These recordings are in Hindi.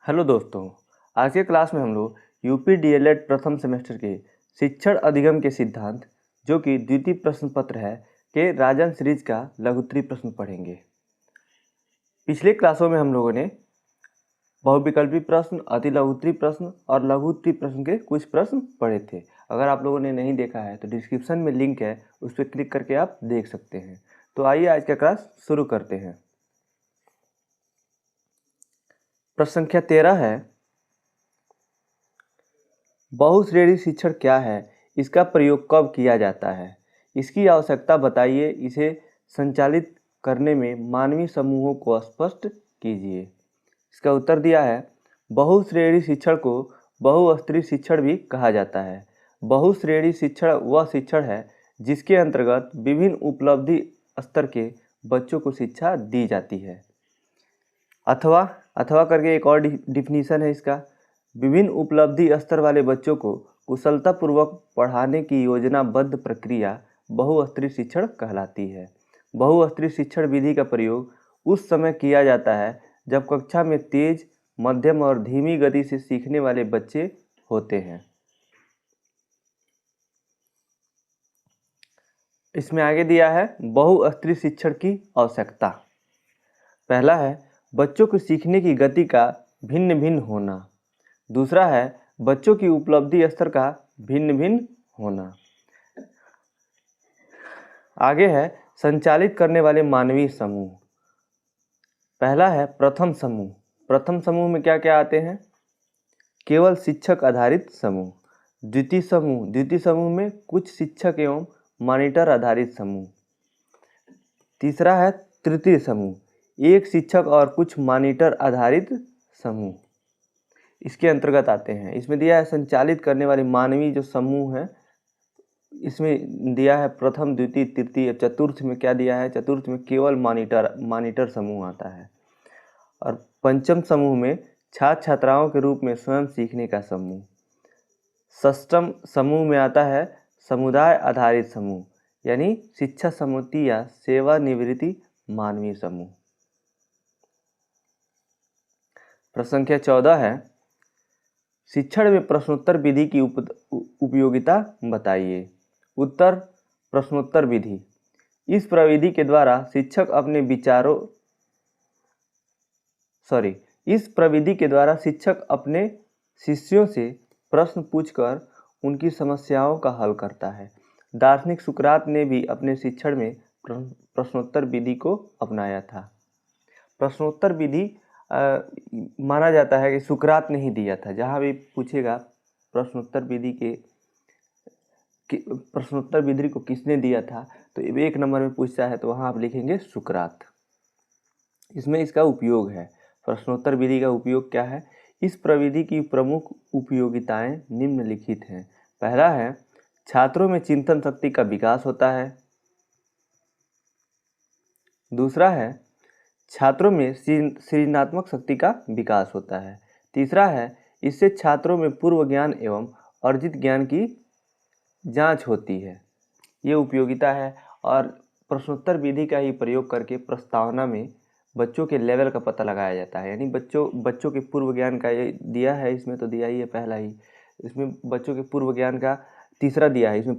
हेलो दोस्तों। आज के क्लास में हम लोग यूपी डीएलएड प्रथम सेमेस्टर के शिक्षण अधिगम के सिद्धांत जो कि द्वितीय प्रश्न पत्र है के राजन सीरीज का लघुत्तरीय प्रश्न पढ़ेंगे। पिछले क्लासों में हम लोगों ने बहुविकल्पी प्रश्न, अति लघुत्तरीय प्रश्न और लघुत्तरीय प्रश्न के कुछ प्रश्न पढ़े थे। अगर आप लोगों ने नहीं देखा है तो डिस्क्रिप्शन में लिंक है, उस पर क्लिक करके आप देख सकते हैं। तो आइए आज का क्लास शुरू करते हैं। प्रश्न संख्या 13 है, बहुश्रेणी शिक्षण क्या है, इसका प्रयोग कब किया जाता है, इसकी आवश्यकता बताइए, इसे संचालित करने में मानवीय समूहों को स्पष्ट कीजिए। इसका उत्तर दिया है, बहुश्रेणी शिक्षण को बहुस्तरीय शिक्षण भी कहा जाता है। बहुश्रेणी शिक्षण वह शिक्षण है जिसके अंतर्गत विभिन्न उपलब्धि स्तर के बच्चों को शिक्षा दी जाती है। अथवा करके एक और डिफिनीशन है इसका, विभिन्न उपलब्धि स्तर वाले बच्चों को कुशलतापूर्वक पढ़ाने की योजनाबद्ध प्रक्रिया बहुस्तरीय शिक्षण कहलाती है। बहुस्तरीय शिक्षण विधि का प्रयोग उस समय किया जाता है जब कक्षा में तेज, मध्यम और धीमी गति से सीखने वाले बच्चे होते हैं। इसमें आगे दिया है बहुस्तरीय शिक्षण की आवश्यकता। पहला है बच्चों को सीखने की गति का भिन्न भिन्न होना। दूसरा है बच्चों की उपलब्धि स्तर का भिन्न भिन्न होना। आगे है संचालित करने वाले मानवीय समूह। पहला है प्रथम समूह। प्रथम समूह में क्या क्या आते हैं? केवल शिक्षक आधारित समूह। द्वितीय समूह में कुछ शिक्षक एवं मॉनिटर आधारित समूह। तीसरा है तृतीय समूह, एक शिक्षक और कुछ मॉनिटर आधारित समूह इसके अंतर्गत आते हैं। इसमें दिया है संचालित करने वाले मानवीय जो समूह है, इसमें दिया है प्रथम, द्वितीय, तृतीय। चतुर्थ में क्या दिया है? चतुर्थ में केवल मॉनिटर समूह आता है। और पंचम समूह में छात्र छात्राओं के रूप में स्वयं सीखने का समूह। षष्ठम समूह में आता है समुदाय आधारित समूह, यानी शिक्षा समिति या सेवानिवृत्ति मानवीय समूह। प्रश्न संख्या 14 है, शिक्षण में प्रश्नोत्तर विधि की उपयोगिता बताइए। उत्तर, प्रश्नोत्तर विधि। इस प्रविधि के द्वारा शिक्षक अपने शिष्यों से प्रश्न पूछकर उनकी समस्याओं का हल करता है। दार्शनिक सुकरात ने भी अपने शिक्षण में प्रश्नोत्तर विधि को अपनाया था। प्रश्नोत्तर विधि माना जाता है कि सुकरात ने ही दिया था। जहाँ भी पूछेगा प्रश्नोत्तर विधि को किसने दिया था, तो एक नंबर में पूछता है तो वहाँ आप लिखेंगे सुकरात। इसमें इसका उपयोग है। प्रश्नोत्तर विधि का उपयोग क्या है? इस प्रविधि की प्रमुख उपयोगिताएं निम्नलिखित हैं। पहला है छात्रों में चिंतन शक्ति का विकास होता है। दूसरा है छात्रों में सृजनात्मक शक्ति का विकास होता है। तीसरा है इससे छात्रों में पूर्व ज्ञान एवं अर्जित ज्ञान की जांच होती है। ये उपयोगिता है। और प्रश्नोत्तर विधि का ही प्रयोग करके प्रस्तावना में बच्चों के लेवल का पता लगाया जाता है। यानी बच्चों के पूर्व ज्ञान का ये दिया है, इसमें तो दिया ही है पहला ही। इसमें बच्चों के पूर्व ज्ञान का तीसरा दिया है। इसमें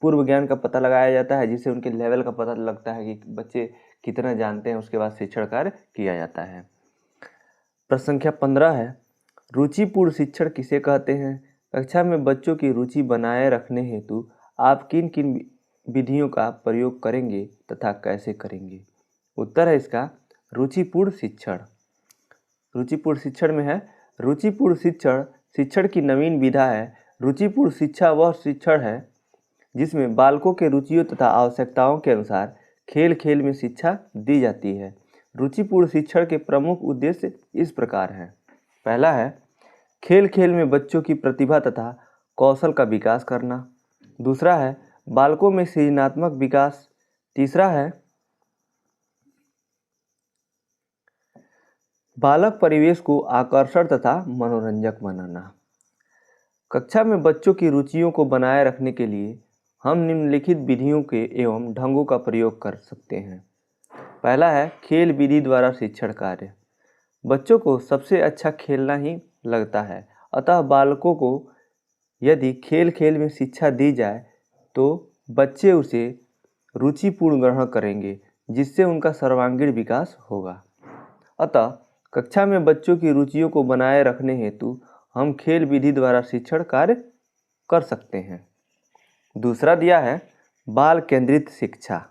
पूर्व ज्ञान का पता लगाया जाता है, जिससे उनके लेवल का पता लगता है कि बच्चे कितना जानते हैं। उसके बाद शिक्षण कार्य किया जाता है। प्रश्न संख्या 15 है, रुचिपूर्ण शिक्षण किसे कहते हैं? कक्षा में बच्चों की रुचि बनाए रखने हेतु आप किन किन विधियों का प्रयोग करेंगे तथा कैसे करेंगे? उत्तर है इसका रुचिपूर्ण शिक्षण। रुचिपूर्ण शिक्षण में है रुचिपूर्ण शिक्षण की नवीन विधा है। रुचिपूर्ण शिक्षा वह शिक्षण है जिसमें बालकों के रुचियों तथा आवश्यकताओं के अनुसार खेल खेल में शिक्षा दी जाती है। रुचिपूर्ण शिक्षण के प्रमुख उद्देश्य इस प्रकार हैं। पहला है खेल खेल में बच्चों की प्रतिभा तथा कौशल का विकास करना। दूसरा है बालकों में सृजनात्मक विकास। तीसरा है बालक परिवेश को आकर्षक तथा मनोरंजक बनाना। कक्षा में बच्चों की रुचियों को बनाए रखने के लिए हम निम्नलिखित विधियों के एवं ढंगों का प्रयोग कर सकते हैं। पहला है खेल विधि द्वारा शिक्षण कार्य। बच्चों को सबसे अच्छा खेलना ही लगता है, अतः बालकों को यदि खेल खेल में शिक्षा दी जाए तो बच्चे उसे रुचिपूर्ण ग्रहण करेंगे, जिससे उनका सर्वांगीण विकास होगा। अतः कक्षा में बच्चों की रुचियों को बनाए रखने हेतु हम खेल विधि द्वारा शिक्षण कार्य कर सकते हैं। दूसरा दिया है बाल केंद्रित शिक्षा।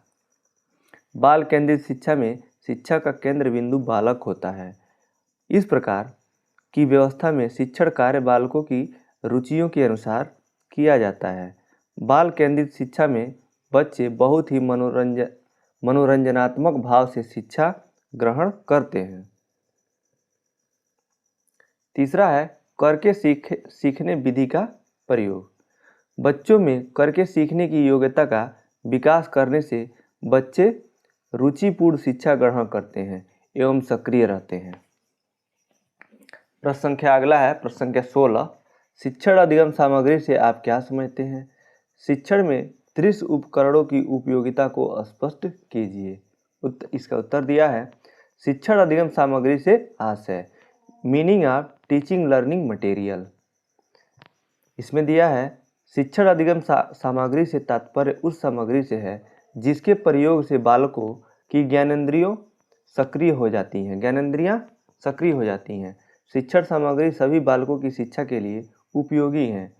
बाल केंद्रित शिक्षा में शिक्षा का केंद्र बिंदु बालक होता है। इस प्रकार की व्यवस्था में शिक्षण कार्य बालकों की रुचियों के अनुसार किया जाता है। बाल केंद्रित शिक्षा में बच्चे बहुत ही मनोरंजनात्मक भाव से शिक्षा ग्रहण करते हैं। तीसरा है करके सीखने विधि का प्रयोग। बच्चों में करके सीखने की योग्यता का विकास करने से बच्चे रुचिपूर्ण शिक्षा ग्रहण करते हैं एवं सक्रिय रहते हैं। प्रश्न संख्या अगला है प्रश्न संख्या 16। शिक्षण अधिगम सामग्री से आप क्या समझते हैं? शिक्षण में दृश्य उपकरणों की उपयोगिता को स्पष्ट कीजिए। इसका उत्तर दिया है शिक्षण अधिगम सामग्री से आशय, meaning of teaching learning material. इसमें दिया है शिक्षण अधिगम सामग्री से तात्पर्य उस सामग्री से है जिसके प्रयोग से बालकों की ज्ञानेंद्रियां सक्रिय हो जाती हैं। शिक्षण सामग्री सभी बालकों की शिक्षा के लिए उपयोगी हैं।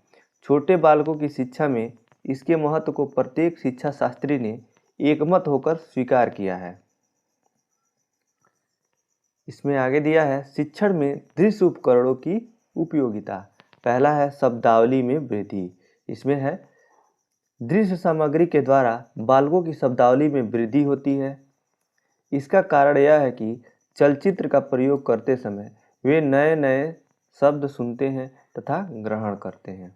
छोटे बालकों की शिक्षा में इसके महत्व को प्रत्येक शिक्षा शास्त्री ने एकमत होकर स्वीकार किया है। इसमें आगे दिया है शिक्षण में दृश्य उपकरणों की उपयोगिता। पहला है शब्दावली में वृद्धि। इसमें है दृश्य सामग्री के द्वारा बालकों की शब्दावली में वृद्धि होती है। इसका कारण यह है कि चलचित्र का प्रयोग करते समय वे नए नए शब्द सुनते हैं तथा ग्रहण करते हैं।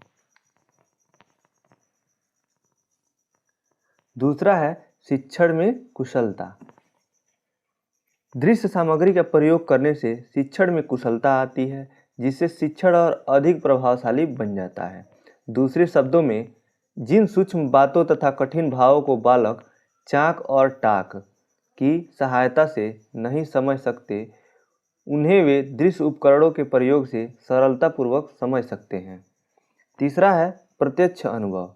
दूसरा है शिक्षण में कुशलता। दृश्य सामग्री का प्रयोग करने से शिक्षण में कुशलता आती है, जिससे शिक्षण और अधिक प्रभावशाली बन जाता है। दूसरे शब्दों में जिन सूक्ष्म बातों तथा कठिन भावों को बालक चाक और टाक की सहायता से नहीं समझ सकते, उन्हें वे दृश्य उपकरणों के प्रयोग से सरलतापूर्वक समझ सकते हैं। तीसरा है प्रत्यक्ष अनुभव।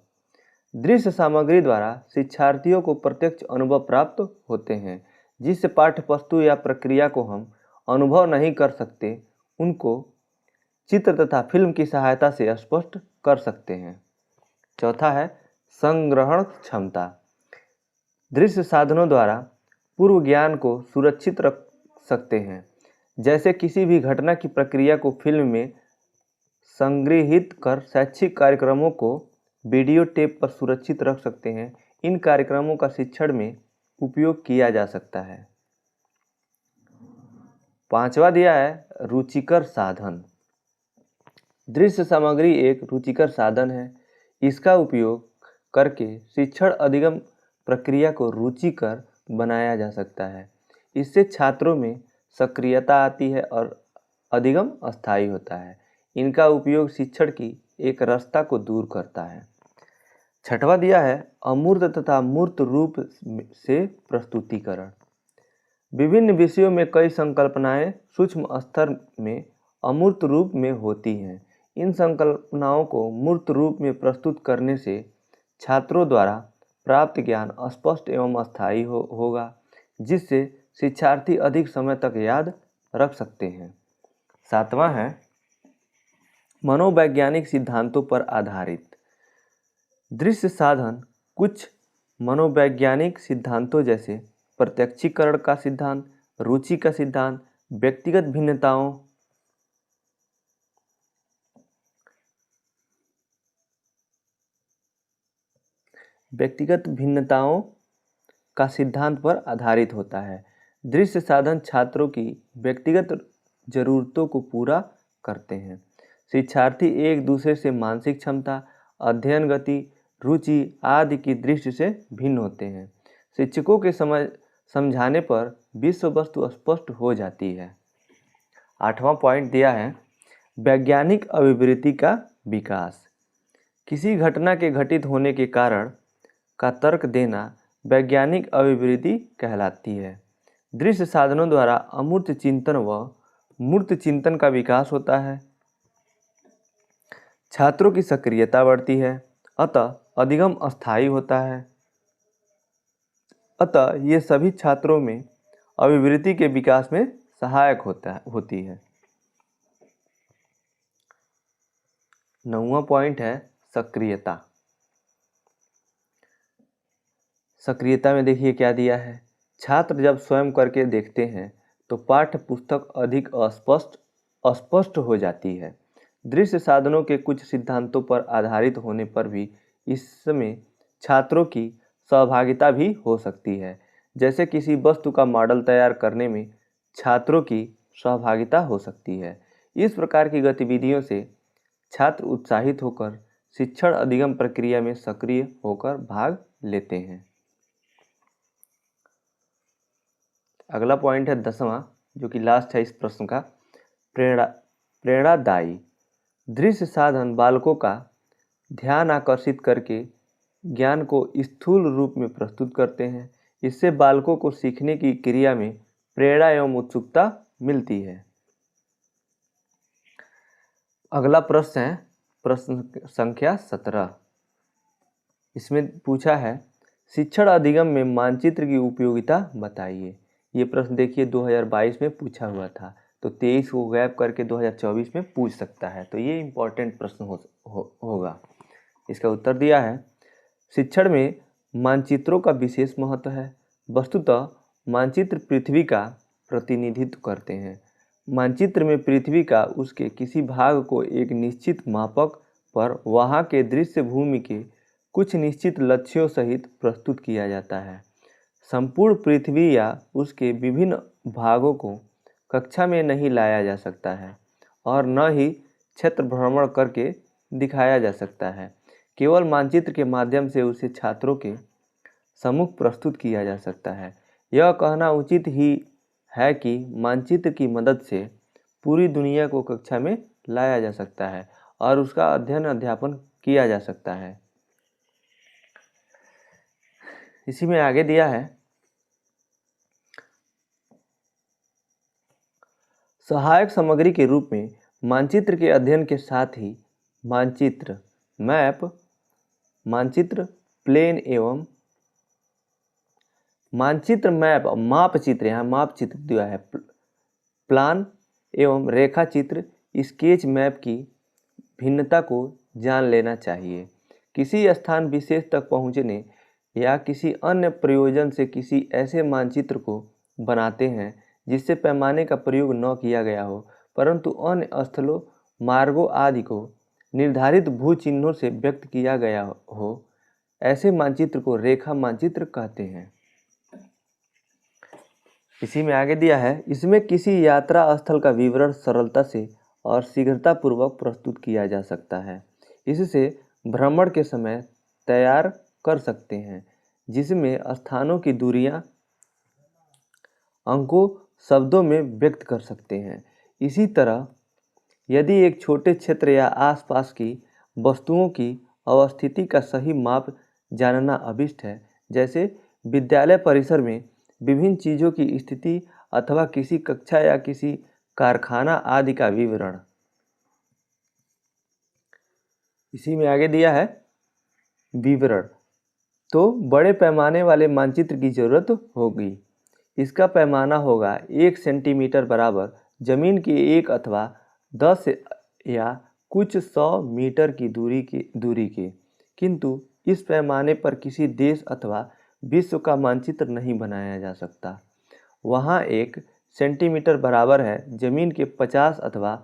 दृश्य सामग्री द्वारा शिक्षार्थियों को प्रत्यक्ष अनुभव प्राप्त होते हैं, जिससे पाठ्य वस्तु या प्रक्रिया को हम अनुभव नहीं कर सकते, उनको चित्र तथा फिल्म की सहायता से स्पष्ट कर सकते हैं। चौथा है संग्रहण क्षमता। दृश्य साधनों द्वारा पूर्व ज्ञान को सुरक्षित रख सकते हैं। जैसे किसी भी घटना की प्रक्रिया को फिल्म में संग्रहित कर शैक्षिक कार्यक्रमों को वीडियो टेप पर सुरक्षित रख सकते हैं। इन कार्यक्रमों का शिक्षण में उपयोग किया जा सकता है। पांचवा दिया है रुचिकर साधन। दृश्य सामग्री एक रुचिकर साधन है। इसका उपयोग करके शिक्षण अधिगम प्रक्रिया को रुचिकर बनाया जा सकता है। इससे छात्रों में सक्रियता आती है और अधिगम अस्थायी होता है। इनका उपयोग शिक्षण की एक रास्ता को दूर करता है। छठवां दिया है अमूर्त तथा मूर्त रूप से प्रस्तुतिकरण। विभिन्न विषयों में कई संकल्पनाएं सूक्ष्म स्तर में अमूर्त रूप में होती हैं। इन संकल्पनाओं को मूर्त रूप में प्रस्तुत करने से छात्रों द्वारा प्राप्त ज्ञान स्पष्ट एवं अस्थायी होगा, जिससे शिक्षार्थी अधिक समय तक याद रख सकते हैं। सातवां है मनोवैज्ञानिक सिद्धांतों पर आधारित। दृश्य साधन कुछ मनोवैज्ञानिक सिद्धांतों जैसे प्रत्यक्षीकरण का सिद्धांत, रुचि का सिद्धांत, व्यक्तिगत भिन्नताओं का सिद्धांत पर आधारित होता है। दृश्य साधन छात्रों की व्यक्तिगत जरूरतों को पूरा करते हैं। शिक्षार्थी एक दूसरे से मानसिक क्षमता, अध्ययन गति, रुचि आदि की दृष्टि से भिन्न होते हैं। शिक्षकों के समझाने पर विषय वस्तु स्पष्ट हो जाती है। आठवां पॉइंट दिया है वैज्ञानिक अभिवृत्ति का विकास। किसी घटना के घटित होने के कारण का तर्क देना वैज्ञानिक अभिवृत्ति कहलाती है। दृश्य साधनों द्वारा अमूर्त चिंतन व मूर्त चिंतन का विकास होता है, छात्रों की सक्रियता बढ़ती है, अतः अधिगम अस्थायी होता है। अतः ये सभी छात्रों में अभिवृत्ति के विकास में सहायक होती है। 9वां पॉइंट है सक्रियता। सक्रियता में देखिए क्या दिया है। छात्र जब स्वयं करके देखते हैं तो पाठ्य पुस्तक अधिक अस्पष्ट हो जाती है। दृश्य साधनों के कुछ सिद्धांतों पर आधारित होने पर भी इसमें छात्रों की सहभागिता भी हो सकती है। जैसे किसी वस्तु का मॉडल तैयार करने में छात्रों की सहभागिता हो सकती है। इस प्रकार की गतिविधियों से छात्र उत्साहित होकर शिक्षण अधिगम प्रक्रिया में सक्रिय होकर भाग लेते हैं। अगला पॉइंट है 10वां, जो कि लास्ट है इस प्रश्न का, प्रेरणादायी। दृश्य साधन बालकों का ध्यान आकर्षित करके ज्ञान को स्थूल रूप में प्रस्तुत करते हैं। इससे बालकों को सीखने की क्रिया में प्रेरणा एवं उत्सुकता मिलती है। अगला प्रश्न है प्रश्न संख्या 17। इसमें पूछा है शिक्षण अधिगम में मानचित्र की उपयोगिता बताइए। ये प्रश्न देखिए 2022 में पूछा हुआ था, तो 23 को गैप करके 2024 में पूछ सकता है, तो ये इम्पोर्टेंट प्रश्न होगा। इसका उत्तर दिया है शिक्षण में मानचित्रों का विशेष महत्व है। वस्तुतः मानचित्र पृथ्वी का प्रतिनिधित्व करते हैं। मानचित्र में पृथ्वी का उसके किसी भाग को एक निश्चित मापक पर वहाँ के दृश्य भूमि के कुछ निश्चित लक्ष्यों सहित प्रस्तुत किया जाता है। संपूर्ण पृथ्वी या उसके विभिन्न भागों को कक्षा में नहीं लाया जा सकता है और न ही क्षेत्र भ्रमण करके दिखाया जा सकता है। केवल मानचित्र के माध्यम से उसे छात्रों के सम्मुख प्रस्तुत किया जा सकता है। यह कहना उचित ही है कि मानचित्र की मदद से पूरी दुनिया को कक्षा में लाया जा सकता है और उसका अध्ययन अध्यापन किया जा सकता है। इसी में आगे दिया है सहायक सामग्री के रूप में मानचित्र के अध्ययन के साथ ही मानचित्र मैप, मानचित्र प्लेन एवं मानचित्र मैप मापचित्र, यहाँ मापचित्र दिया है, प्लान एवं रेखा चित्र स्केच मैप की भिन्नता को जान लेना चाहिए। किसी स्थान विशेष तक पहुँचने या किसी अन्य प्रयोजन से किसी ऐसे मानचित्र को बनाते हैं जिससे पैमाने का प्रयोग न किया गया हो, परंतु अन्य स्थलों, मार्गों आदि को निर्धारित भू चिन्हों से व्यक्त किया गया हो, ऐसे मानचित्र को रेखा मानचित्र कहते हैं। इसी में आगे दिया है इसमें किसी यात्रा स्थल का विवरण सरलता से और शीघ्रतापूर्वक प्रस्तुत किया जा सकता है। इससे भ्रमण के समय तैयार कर सकते हैं, जिसमें स्थानों की दूरियां अंकों शब्दों में व्यक्त कर सकते हैं। इसी तरह यदि एक छोटे क्षेत्र या आसपास की वस्तुओं की अवस्थिति का सही माप जानना अभिष्ट है, जैसे विद्यालय परिसर में विभिन्न चीज़ों की स्थिति अथवा किसी कक्षा या किसी कारखाना आदि का विवरण। इसी में आगे दिया है विवरण, तो बड़े पैमाने वाले मानचित्र की जरूरत होगी। इसका पैमाना होगा 1 सेंटीमीटर बराबर जमीन की 1 अथवा 10 या कुछ 100 मीटर की दूरी के, किंतु इस पैमाने पर किसी देश अथवा विश्व का मानचित्र नहीं बनाया जा सकता। वहाँ 1 सेंटीमीटर बराबर है जमीन के 50 अथवा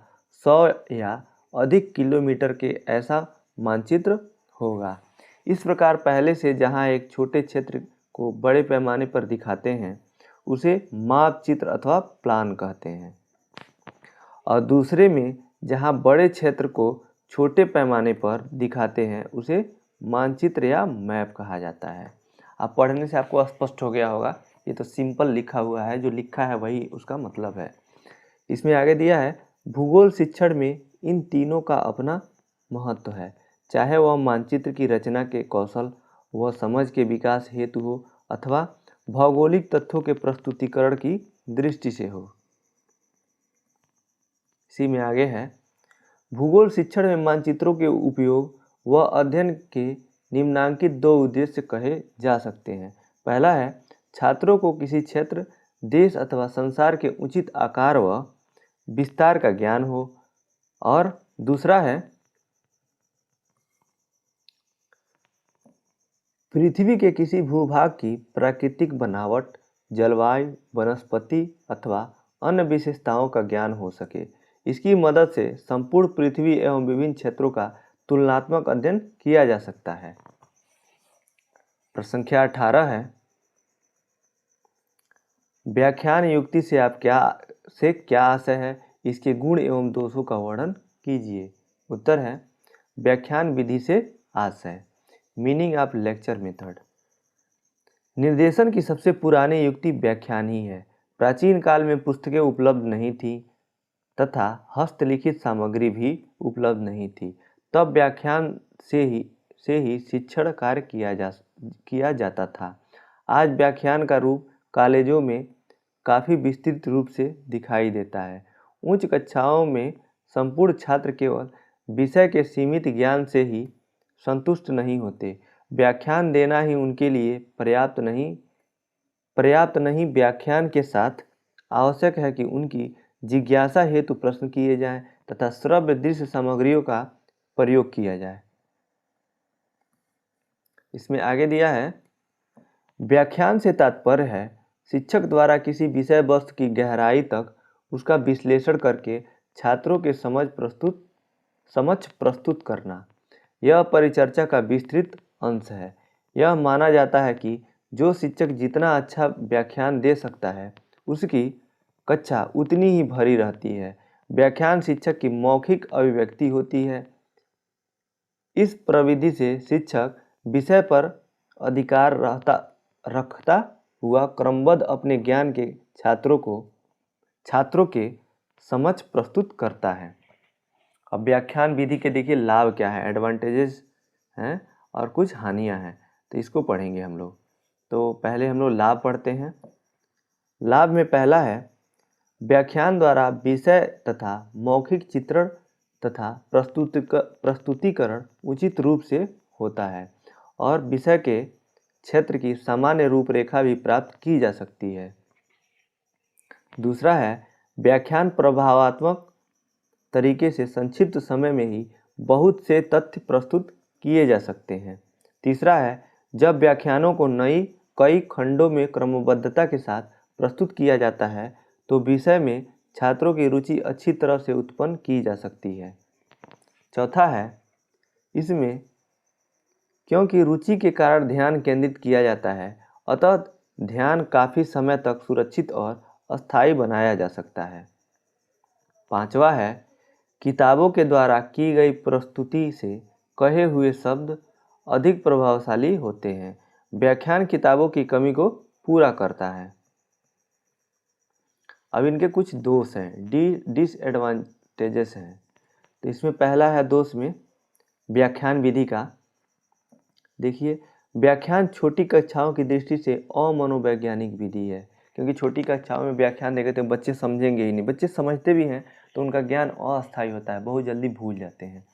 100 या अधिक किलोमीटर के ऐसा मानचित्र होगा। इस प्रकार पहले से जहाँ एक छोटे क्षेत्र को बड़े पैमाने पर दिखाते हैं उसे मापचित्र अथवा प्लान कहते हैं, और दूसरे में जहाँ बड़े क्षेत्र को छोटे पैमाने पर दिखाते हैं उसे मानचित्र या मैप कहा जाता है। आप पढ़ने से आपको स्पष्ट हो गया होगा, ये तो सिंपल लिखा हुआ है, जो लिखा है वही उसका मतलब है। इसमें आगे दिया है भूगोल शिक्षण में इन तीनों का अपना महत्व है, चाहे वह मानचित्र की रचना के कौशल व समझ के विकास हेतु हो अथवा भौगोलिक तथ्यों के प्रस्तुतिकरण की दृष्टि से हो। इसी में आगे है, भूगोल शिक्षण में मानचित्रों के उपयोग व अध्ययन के निम्नांकित 2 उद्देश्य कहे जा सकते हैं। पहला है, छात्रों को किसी क्षेत्र, देश अथवा संसार के उचित आकार व विस्तार का ज्ञान हो, और दूसरा है, पृथ्वी के किसी भूभाग की प्राकृतिक बनावट, जलवायु, वनस्पति अथवा अन्य विशेषताओं का ज्ञान हो सके। इसकी मदद से संपूर्ण पृथ्वी एवं विभिन्न क्षेत्रों का तुलनात्मक अध्ययन किया जा सकता है। प्रश्न संख्या 18 है, व्याख्यान युक्ति से क्या आशय है, इसके गुण एवं दोषों का वर्णन कीजिए। उत्तर है, व्याख्यान विधि से आशय, मीनिंग ऑफ लेक्चर मेथड। निर्देशन की सबसे पुरानी युक्ति व्याख्यान ही है। प्राचीन काल में पुस्तकें उपलब्ध नहीं थी तथा हस्तलिखित सामग्री भी उपलब्ध नहीं थी, तब व्याख्यान से ही शिक्षण कार्य किया जाता था। आज व्याख्यान का रूप कॉलेजों में काफ़ी विस्तृत रूप से दिखाई देता है। उच्च कक्षाओं में संपूर्ण छात्र केवल विषय के सीमित ज्ञान से ही संतुष्ट नहीं होते। व्याख्यान देना ही उनके लिए पर्याप्त नहीं, व्याख्यान के साथ आवश्यक है कि उनकी जिज्ञासा हेतु प्रश्न किए जाएं तथा श्रव्य दृश्य सामग्रियों का प्रयोग किया जाए। इसमें आगे दिया है, व्याख्यान से तात्पर्य है शिक्षक द्वारा किसी विषय वस्तु की गहराई तक उसका विश्लेषण करके छात्रों के समक्ष प्रस्तुत करना। यह परिचर्चा का विस्तृत अंश है। यह माना जाता है कि जो शिक्षक जितना अच्छा व्याख्यान दे सकता है, उसकी कक्षा उतनी ही भरी रहती है। व्याख्यान शिक्षक की मौखिक अभिव्यक्ति होती है। इस प्रविधि से शिक्षक विषय पर अधिकार रखता हुआ क्रमबद्ध अपने ज्ञान के छात्रों के समक्ष प्रस्तुत करता है। अब व्याख्यान विधि के देखिए लाभ क्या है, एडवांटेजेस हैं और कुछ हानियां हैं, तो इसको पढ़ेंगे हम लोग। तो पहले हम लोग लाभ पढ़ते हैं। लाभ में पहला है, व्याख्यान द्वारा विषय तथा मौखिक चित्रण तथा प्रस्तुतिकरण उचित रूप से होता है और विषय के क्षेत्र की सामान्य रूपरेखा भी प्राप्त की जा सकती है। दूसरा है, व्याख्यान प्रभावात्मक तरीके से संक्षिप्त समय में ही बहुत से तथ्य प्रस्तुत किए जा सकते हैं। तीसरा है, जब व्याख्यानों को कई खंडों में क्रमबद्धता के साथ प्रस्तुत किया जाता है तो विषय में छात्रों की रुचि अच्छी तरह से उत्पन्न की जा सकती है। चौथा है, इसमें क्योंकि रुचि के कारण ध्यान केंद्रित किया जाता है, अतः ध्यान काफ़ी समय तक सुरक्षित और अस्थायी बनाया जा सकता है। पांचवा है, किताबों के द्वारा की गई प्रस्तुति से कहे हुए शब्द अधिक प्रभावशाली होते हैं। व्याख्यान किताबों की कमी को पूरा करता है। अब इनके कुछ दोष हैं, डिसएडवांटेजेस हैं। तो इसमें पहला है दोष में व्याख्यान विधि का। देखिए, व्याख्यान छोटी कक्षाओं की दृष्टि से अमनोवैज्ञानिक विधि है, क्योंकि छोटी कक्षाओं में व्याख्यान देंगे तो बच्चे समझेंगे ही नहीं। बच्चे समझते भी हैं तो उनका ज्ञान अस्थायी होता है, बहुत जल्दी भूल जाते हैं।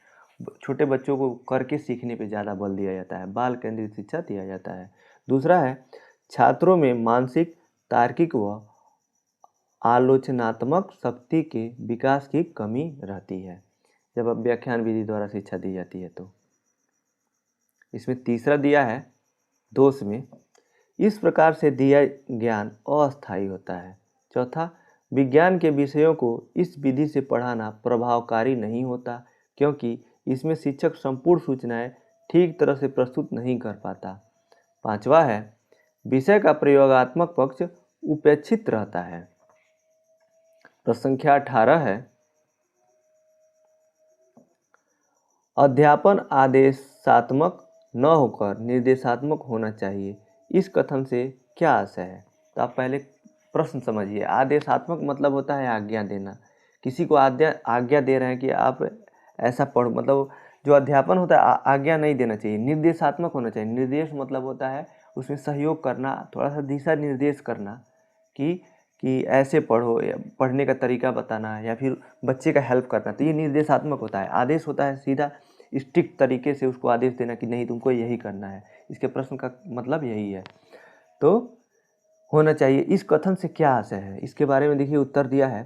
छोटे बच्चों को करके सीखने पे ज़्यादा बल दिया जाता है, बाल केंद्रित शिक्षा दिया जाता है। दूसरा है, छात्रों में मानसिक, तार्किक व आलोचनात्मक शक्ति के विकास की कमी रहती है जब अब व्याख्यान विधि द्वारा शिक्षा दी जाती है। तो इसमें तीसरा दिया है दोष में, इस प्रकार से दिया ज्ञान अस्थायी होता है। चौथा, विज्ञान के विषयों को इस विधि से पढ़ाना प्रभावकारी नहीं होता, क्योंकि इसमें शिक्षक संपूर्ण सूचनाएं ठीक तरह से प्रस्तुत नहीं कर पाता। पांचवा है, विषय का प्रयोगात्मक पक्ष उपेक्षित रहता है। प्रश्न संख्या 18 है, अध्यापन आदेशात्मक न होकर निर्देशात्मक होना चाहिए, इस कथन से क्या आशय है? तो आप पहले प्रश्न समझिए। आदेशात्मक मतलब होता है आज्ञा देना। किसी को आज्ञा दे रहे हैं कि आप ऐसा पढ़ो, मतलब जो अध्यापन होता है आज्ञा नहीं देना चाहिए, निर्देशात्मक होना चाहिए। निर्देश मतलब होता है उसमें सहयोग करना, थोड़ा सा दिशा निर्देश करना कि कि ऐसे पढ़ो, या पढ़ने का तरीका बताना, या फिर बच्चे का हेल्प करना, तो ये निर्देशात्मक होता है। आदेश होता है सीधा स्ट्रिक्ट तरीके से उसको आदेश देना कि नहीं तुमको यही करना है। इसके प्रश्न का मतलब यही है। तो होना चाहिए। इस कथन से क्या आशय है, इसके बारे में देखिए उत्तर दिया है,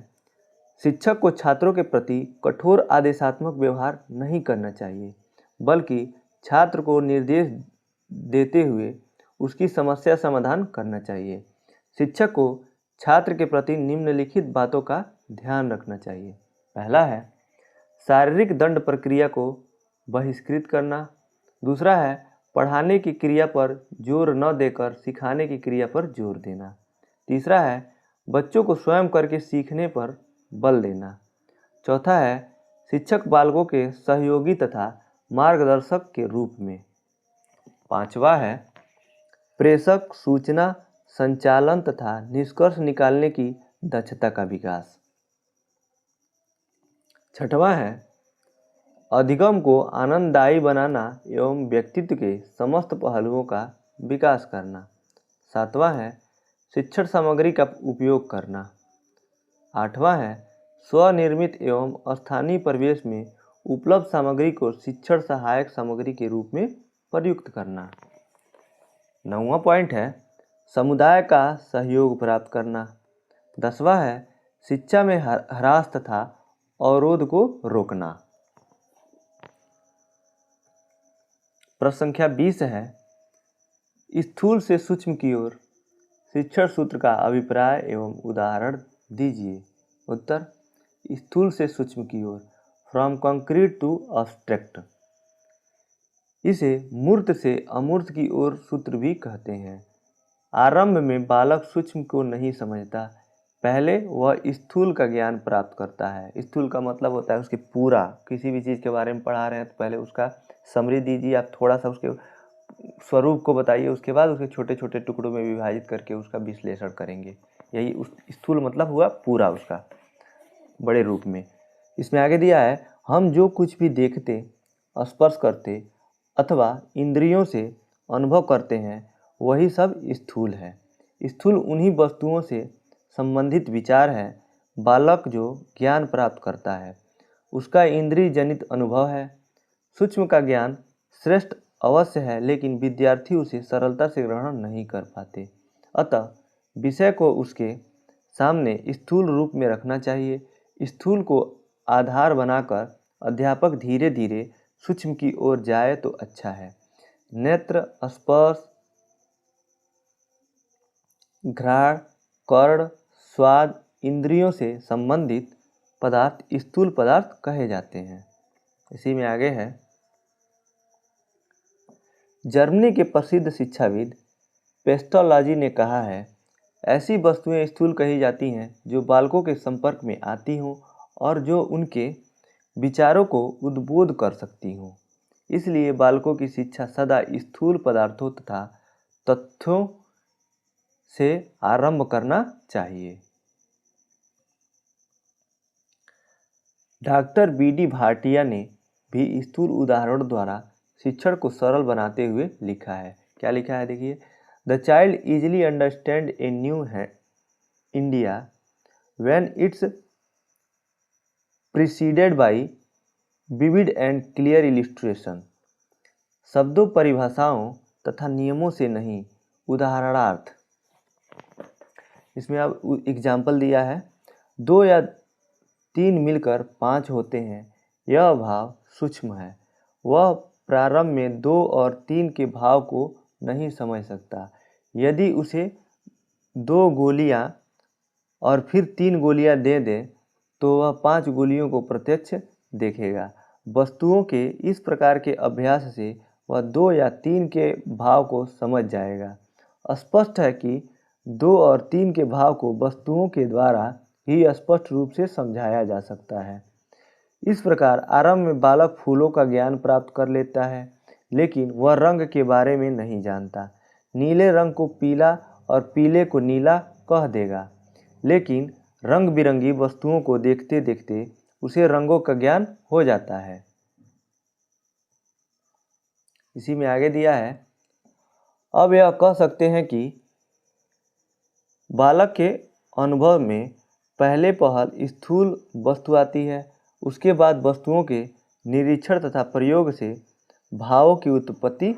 शिक्षक को छात्रों के प्रति कठोर आदेशात्मक व्यवहार नहीं करना चाहिए, बल्कि छात्र को निर्देश देते हुए उसकी समस्या समाधान करना चाहिए। शिक्षक को छात्र के प्रति निम्नलिखित बातों का ध्यान रखना चाहिए। पहला है शारीरिक दंड प्रक्रिया को बहिष्कृत करना। दूसरा है पढ़ाने की क्रिया पर जोर न देकर सिखाने की क्रिया पर जोर देना। तीसरा है बच्चों को स्वयं करके सीखने पर बल देना। चौथा है शिक्षक बालकों के सहयोगी तथा मार्गदर्शक के रूप में। पांचवा है प्रेषक, सूचना, संचालन तथा निष्कर्ष निकालने की दक्षता का विकास। छठवां है अधिगम को आनंददायी बनाना एवं व्यक्तित्व के समस्त पहलुओं का विकास करना। सातवां है शिक्षण सामग्री का उपयोग करना। आठवां है स्वनिर्मित एवं स्थानीय परिवेश में उपलब्ध सामग्री को शिक्षण सहायक सामग्री के रूप में प्रयुक्त करना। 9वां पॉइंट है समुदाय का सहयोग प्राप्त करना। 10वां है शिक्षा में ह्रास तथा अवरोध को रोकना। प्रश्न संख्या 20 है स्थूल से सूक्ष्म की ओर शिक्षण सूत्र का अभिप्राय एवं उदाहरण दीजिए। उत्तर स्थूल से सूक्ष्म की ओर, फ्रॉम कंक्रीट टू अब्स्ट्रैक्ट। इसे मूर्त से अमूर्त की ओर सूत्र भी कहते हैं। आरंभ में बालक सूक्ष्म को नहीं समझता, पहले वह स्थूल का ज्ञान प्राप्त करता है। स्थूल का मतलब होता है उसके पूरा, किसी भी चीज़ के बारे में पढ़ा रहे हैं तो पहले उसका समरी दीजिए, आप थोड़ा सा उसके स्वरूप को बताइए, उसके बाद उसे छोटे छोटे टुकड़ों में विभाजित करके उसका विश्लेषण करेंगे। यही उस स्थूल मतलब हुआ पूरा उसका बड़े रूप में। इसमें आगे दिया है हम जो कुछ भी देखते, स्पर्श करते अथवा इंद्रियों से अनुभव करते हैं वही सब स्थूल है। स्थूल उन्हीं वस्तुओं से संबंधित विचार है। बालक जो ज्ञान प्राप्त करता है उसका इंद्रिय जनित अनुभव है। सूक्ष्म का ज्ञान श्रेष्ठ अवश्य है, लेकिन विद्यार्थी उसे सरलता से ग्रहण नहीं कर पाते। अतः विषय को उसके सामने स्थूल रूप में रखना चाहिए। स्थूल को आधार बनाकर अध्यापक धीरे धीरे सूक्ष्म की ओर जाए तो अच्छा है। नेत्र, स्पर्श, घ्राण, कर्ण, स्वाद, इंद्रियों से संबंधित पदार्थ स्थूल पदार्थ कहे जाते हैं। इसी में आगे है जर्मनी के प्रसिद्ध शिक्षाविद पेस्टोलॉजी ने कहा है ऐसी वस्तुएं स्थूल कही जाती हैं जो बालकों के संपर्क में आती हों और जो उनके विचारों को उद्बोध कर सकती हों। इसलिए बालकों की शिक्षा सदा स्थूल पदार्थों तथा तथ्यों से आरंभ करना चाहिए। Doctor BD. भाटिया ने भी स्थूल उदाहरणों द्वारा शिक्षण को सरल बनाते हुए लिखा है। क्या लिखा है देखिए, the child easily understand a new idea when it's preceded by vivid and clear illustration. शब्दों, परिभाषाओं तथा नियमों से नहीं, उदाहरणार्थ। इसमें अब एग्जाम्पल दिया है 2 या 3 मिलकर 5 होते हैं, यह भाव सूक्ष्म है। वह प्रारंभ में 2 और 3 के भाव को नहीं समझ सकता। यदि उसे 2 गोलियां और फिर 3 गोलियां दे दें तो वह 5 गोलियों को प्रत्यक्ष देखेगा। वस्तुओं के इस प्रकार के अभ्यास से वह 2 या 3 के भाव को समझ जाएगा। स्पष्ट है कि 2 और 3 के भाव को वस्तुओं के द्वारा ही स्पष्ट रूप से समझाया जा सकता है। इस प्रकार आरंभ में बालक फूलों का ज्ञान प्राप्त कर लेता है, लेकिन वह रंग के बारे में नहीं जानता। नीले रंग को पीला और पीले को नीला कह देगा, लेकिन रंग बिरंगी वस्तुओं को देखते देखते उसे रंगों का ज्ञान हो जाता है। इसी में आगे दिया है अब यह कह सकते हैं कि बालक के अनुभव में पहले पहल स्थूल वस्तु आती है, उसके बाद वस्तुओं के निरीक्षण तथा प्रयोग से भावों की उत्पत्ति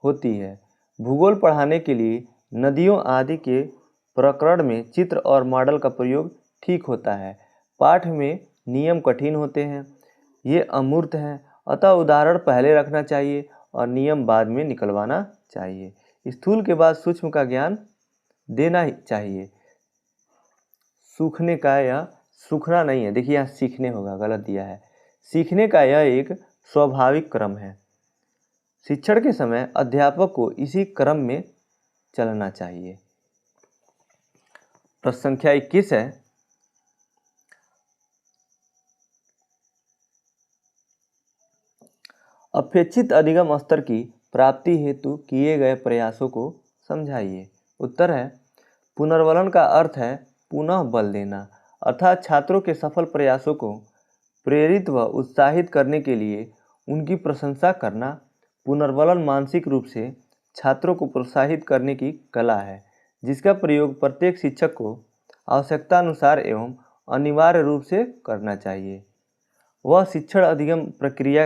होती है। भूगोल पढ़ाने के लिए नदियों आदि के प्रकरण में चित्र और मॉडल का प्रयोग ठीक होता है। पाठ में नियम कठिन होते हैं, ये अमूर्त हैं, अतः उदाहरण पहले रखना चाहिए और नियम बाद में निकलवाना चाहिए। स्थूल के बाद सूक्ष्म का ज्ञान देना ही चाहिए। सूखने का या सूखना नहीं है, देखिए यहाँ सीखने होगा, गलत दिया है। सीखने का यह एक स्वाभाविक क्रम है। शिक्षण के समय अध्यापक को इसी क्रम में चलना चाहिए। प्रश्न संख्या 21 है, अपेक्षित अधिगम स्तर की प्राप्ति हेतु किए गए प्रयासों को समझाइए। उत्तर है, पुनर्वलन का अर्थ है पुनः बल देना, अर्थात छात्रों के सफल प्रयासों को प्रेरित व उत्साहित करने के लिए उनकी प्रशंसा करना। पुनर्वलन मानसिक रूप से छात्रों को प्रोत्साहित करने की कला है, जिसका प्रयोग प्रत्येक शिक्षक को आवश्यकता अनुसार एवं अनिवार्य रूप से करना चाहिए। वह शिक्षण अधिगम प्रक्रिया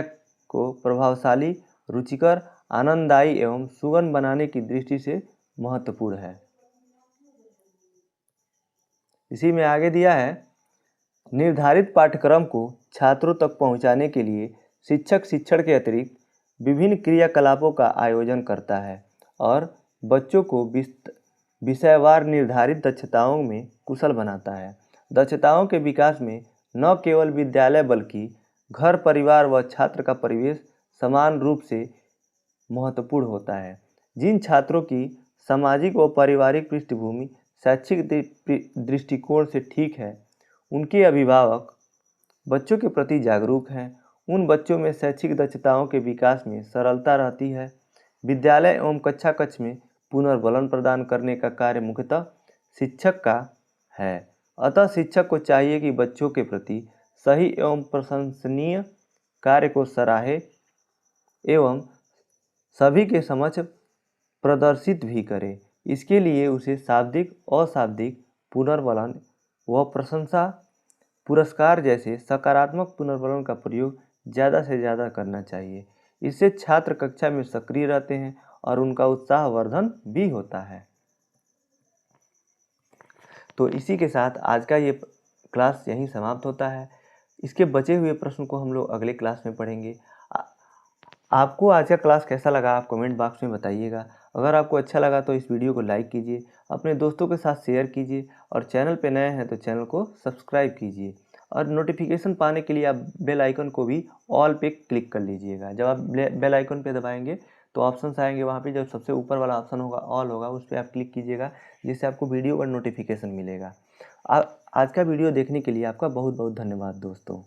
को प्रभावशाली, रुचिकर, आनंददायी एवं सुगम बनाने की दृष्टि से महत्वपूर्ण है। इसी में आगे दिया है, निर्धारित पाठ्यक्रम को छात्रों तक पहुंचाने के लिए शिक्षक शिक्षण के अतिरिक्त विभिन्न क्रियाकलापों का आयोजन करता है और बच्चों को विषयवार निर्धारित दक्षताओं में कुशल बनाता है। दक्षताओं के विकास में न केवल विद्यालय बल्कि घर, परिवार व छात्र का परिवेश समान रूप से महत्वपूर्ण होता है। जिन छात्रों की सामाजिक व पारिवारिक पृष्ठभूमि शैक्षिक दृष्टिकोण से ठीक है, उनके अभिभावक बच्चों के प्रति जागरूक हैं, उन बच्चों में शैक्षिक दक्षताओं के विकास में सरलता रहती है। विद्यालय एवं कक्षा कक्ष में पुनर्बलन प्रदान करने का कार्य मुख्यतः शिक्षक का है, अतः शिक्षक को चाहिए कि बच्चों के प्रति सही एवं प्रशंसनीय कार्य को सराहे एवं सभी के समक्ष प्रदर्शित भी करे। इसके लिए उसे शाब्दिक, अशाब्दिक पुनर्बलन व प्रशंसा, पुरस्कार जैसे सकारात्मक पुनर्बलन का प्रयोग ज़्यादा से ज़्यादा करना चाहिए। इससे छात्र कक्षा में सक्रिय रहते हैं और उनका उत्साहवर्धन भी होता है। तो इसी के साथ आज का ये क्लास यहीं समाप्त होता है। इसके बचे हुए प्रश्न को हम लोग अगले क्लास में पढ़ेंगे। आपको आज का क्लास कैसा लगा आप कमेंट बॉक्स में बताइएगा। अगर आपको अच्छा लगा तो इस वीडियो को लाइक कीजिए, अपने दोस्तों के साथ शेयर कीजिए और चैनल पे नए हैं तो चैनल को सब्सक्राइब कीजिए। और नोटिफिकेशन पाने के लिए आप बेल आइकन को भी ऑल पे क्लिक कर लीजिएगा। जब आप बेल आइकन पे दबाएंगे तो ऑप्शंस आएंगे, वहाँ पे जब सबसे ऊपर वाला ऑप्शन होगा ऑल होगा, उस पर आप क्लिक कीजिएगा, जिससे आपको वीडियो का नोटिफिकेशन मिलेगा। आज का वीडियो देखने के लिए आपका बहुत बहुत धन्यवाद दोस्तों।